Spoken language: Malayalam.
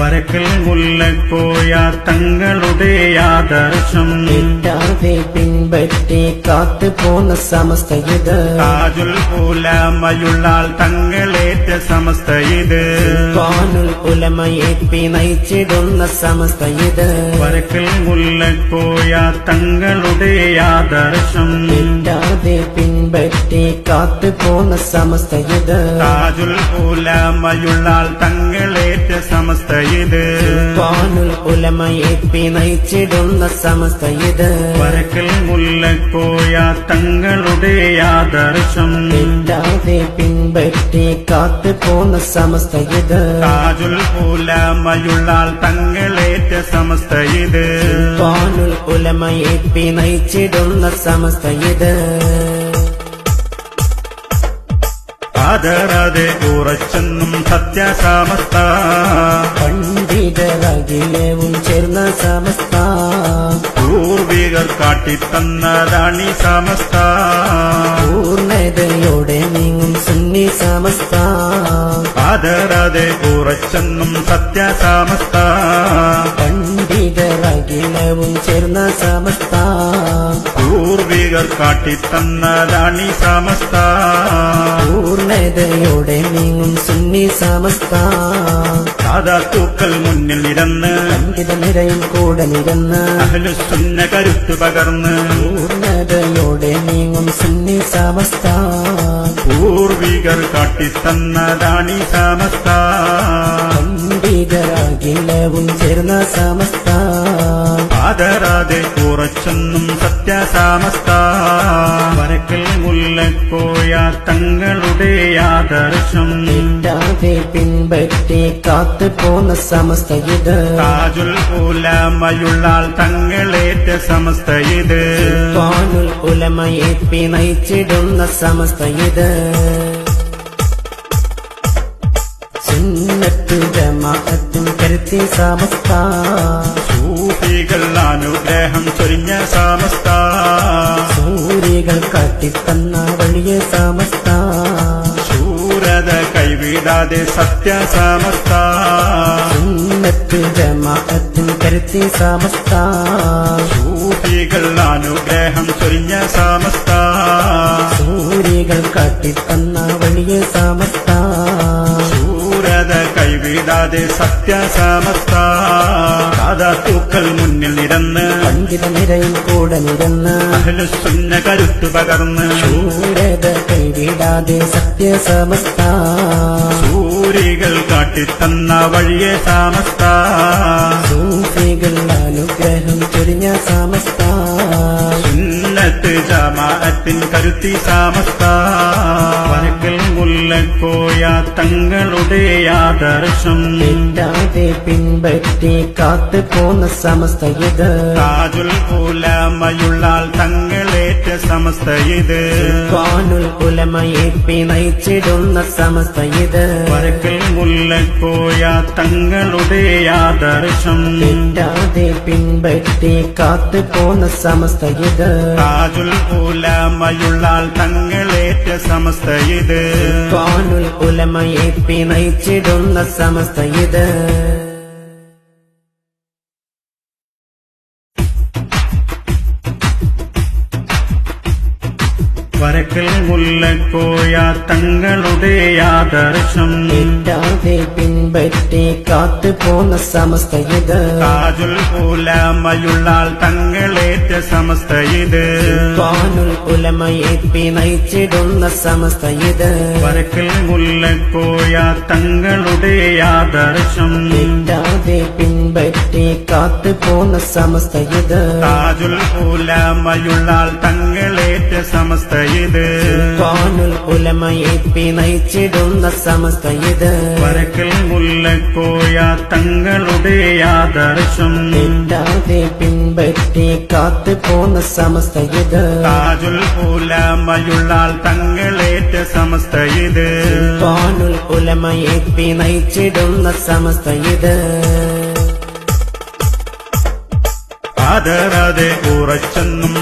വരക്കൽ മുല്ലക്കോയ തങ്ങളുടെ ആദർശം തെറ്റാതെ പിൻപറ്റി കാത്തു പോന്ന സമസ്ത ഇത് താജുൽ ഉലമയുള്ളാൾ തങ്ങളേറ്റ സമസ്ത ഇത് സുൽത്താനുൽ ഉലമയെ നയിച്ചിടുന്ന സമസ്ത ഇത് വരക്കൽ മുല്ലക്കോയ തങ്ങളുടെ ആദർശം തെറ്റാതെ പിൻപറ്റി കാത്തു പോന്ന സമസ്ത ഇത് താജുൽ ഉലമയുള്ളാൾ തങ്ങളേറ്റ സമസ്ത ഇത് സുൽത്താനുൽ ഉലമയെ നയിച്ചിടുന്ന സമസ്ത ഇത് വരക്കൽ മുല്ലക്കോയ തങ്ങളുടെ ആദർശം തെറ്റാതെ പിൻപറ്റി കാത്തു പോന്ന സമസ്ത ഇത് താജുൽ ഉലമയുള്ളാൾ തങ്ങളേറ്റ സമസ്ത ഇത് സുൽത്താനുൽ ഉലമയെ നയിച്ചിടുന്ന സമസ്ത ഇത് ആദരാതെ ഉറച്ചെന്നും സത്യസമസ്ത പണ്ഡിതരകിലവും ചേർന്ന സമസ്ത പൂർവികർ കാട്ടിത്തന്നതാണി സമസ്ത പൂർണ്ണതയോടെ നീങ്ങും സുന്നി സമസ്ത ആദരാതെ ഉറച്ചെന്നും സത്യസമസ്ത പണ്ഡിതരകിലവും ചേർന്ന സമസ്ത പൂർവികർ കാട്ടിത്തന്നതാണി സമസ്ത പൂർണ്ണതയോടെ നീങ്ങും സുന്നി സമസ്ത സാധാത്തുക്കൾ മുന്നിൽ നിരന്ന് പണ്ഡിത നിരയും കൂടെ നിരന്ന് അഹ്ലുസുന്ന കരുത്തു പകർന്ന് പൂർണ്ണതയോടെ നീങ്ങും സുന്നി സമസ്ത പൂർവികർ കാട്ടിത്തന്നതാണി സമസ്ത പണ്ഡിതരാകിലവും ചേർന്ന സമസ്ത ആദരാതെ ഉറച്ചെന്നും സത്യസമസ്ത വരക്കൽ മുല്ലക്കോയ തങ്ങളുടെ ആദർശം തെറ്റാതെ പിൻപറ്റി കാത്തു പോന്ന സമസ്ത ഇത് താജുൽ ഉലമയുള്ളാൾ തങ്ങളേറ്റ സമസ്ത ഇത് സുൽത്താനുൽ ഉലമയെ നയിച്ചിടുന്ന സമസ്ത ഇത് സുന്നത്ത് ജമാഅത്തും കരുത്തി സമസ്ത സൂഫികൾ അനുഗ്രഹം ചൊരിഞ്ഞ സമസ്ത സൂര്യകൾ കാട്ടിത്തന്ന വഴിയ സമസ്ത ശൂരത കൈവിടാതെ സത്യസമസ്ത സുന്നത്ത് ജമാഅത്തും കരുത്തി സമസ്ത സൂഫികൾ അനുഗ്രഹം ചൊരിഞ്ഞ സമസ്ത സൂര്യകൾ കാട്ടിത്തന്ന വഴിയ സമസ്ത ശൂരത കൈവിടാതെ സത്യസമസ്ത സാധാത്തുക്കൾ മുന്നിൽ നിരന്ന് പണ്ഡിത നിരയും കൂടെ നിരന്ന് അഹ്ലുസുന്ന കരുത്തു പകർന്ന് ശൂരത കൈവിടാതെ സത്യസമസ്ത സൂരികൾ കാട്ടിത്തന്ന വഴിയെ സമസ്ത സൂഫികൾ അനുഗ്രഹം ചൊരിഞ്ഞ സമസ്ത സുന്നത്ത് ജമാഅത്തിൻ കരുത്തി സമസ്ത വരക്കൽ മുല്ലക്കോയ തങ്ങളുടെ ആദർശം തെറ്റാതെ പിൻപറ്റി കാത്തു പോന്ന സമസ്ത ഇത് താജുൽ ഉലമയുള്ളാൾ തങ്ങളേറ്റ സമസ്ത ഇത് സുൽത്താനുൽ ഉലമയെ നയിച്ചിടുന്ന സമസ്ത ഇത് വരക്കൽ മുല്ലക്കോയ തങ്ങളുടെ ആദർശം തെറ്റാതെ പിൻപറ്റി കാത്തു പോന്ന സമസ്ത ഇത് താജുൽ ഉലമയുള്ളാൾ തങ്ങളേറ്റ സമസ്ത ഇത് സുൽത്താനുൽ ഉലമയെ നയിച്ചിടുന്ന സമസ്ത ഇത് വരക്കൽ മുല്ലക്കോയ തങ്ങളുടെ ആദർശം തെറ്റാതെ പിൻപറ്റി കാത്തു പോന്ന സമസ്ത ഇത് താജുൽ ഉലമയുള്ളാൾ തങ്ങളേറ്റ സമസ്ത ഇത് സുൽത്താനുൽ ഉലമയെ നയിച്ചിടുന്ന സമസ്ത ഇത് വരക്കൽ മുല്ലക്കോയ തങ്ങളുടെ ആദർശം തെറ്റാതെ പിൻപറ്റി കാത്തു പോന്ന സമസ്ത ഇത് താജുൽ ഉലമയുള്ളാൾ തങ്ങളേറ്റ സമസ്ത ഇത് സുൽത്താനുൽ ഉലമയെ നയിച്ചിടുന്ന സമസ്ത ഇത് വരക്കൽ മുല്ലക്കോയ തങ്ങളുടെ ആദർശം തെറ്റാതെ പിൻപറ്റി കാത്തു പോന്ന സമസ്ത ഇത് താജുൽ ഉലമയുള്ളാൾ തങ്ങളേറ്റ സമസ്ത ഇത് സുൽത്താനുൽ ഉലമയെ നയിച്ചിടുന്ന സമസ്ത ഇത് ആദരാതെ ഉറച്ചെന്നും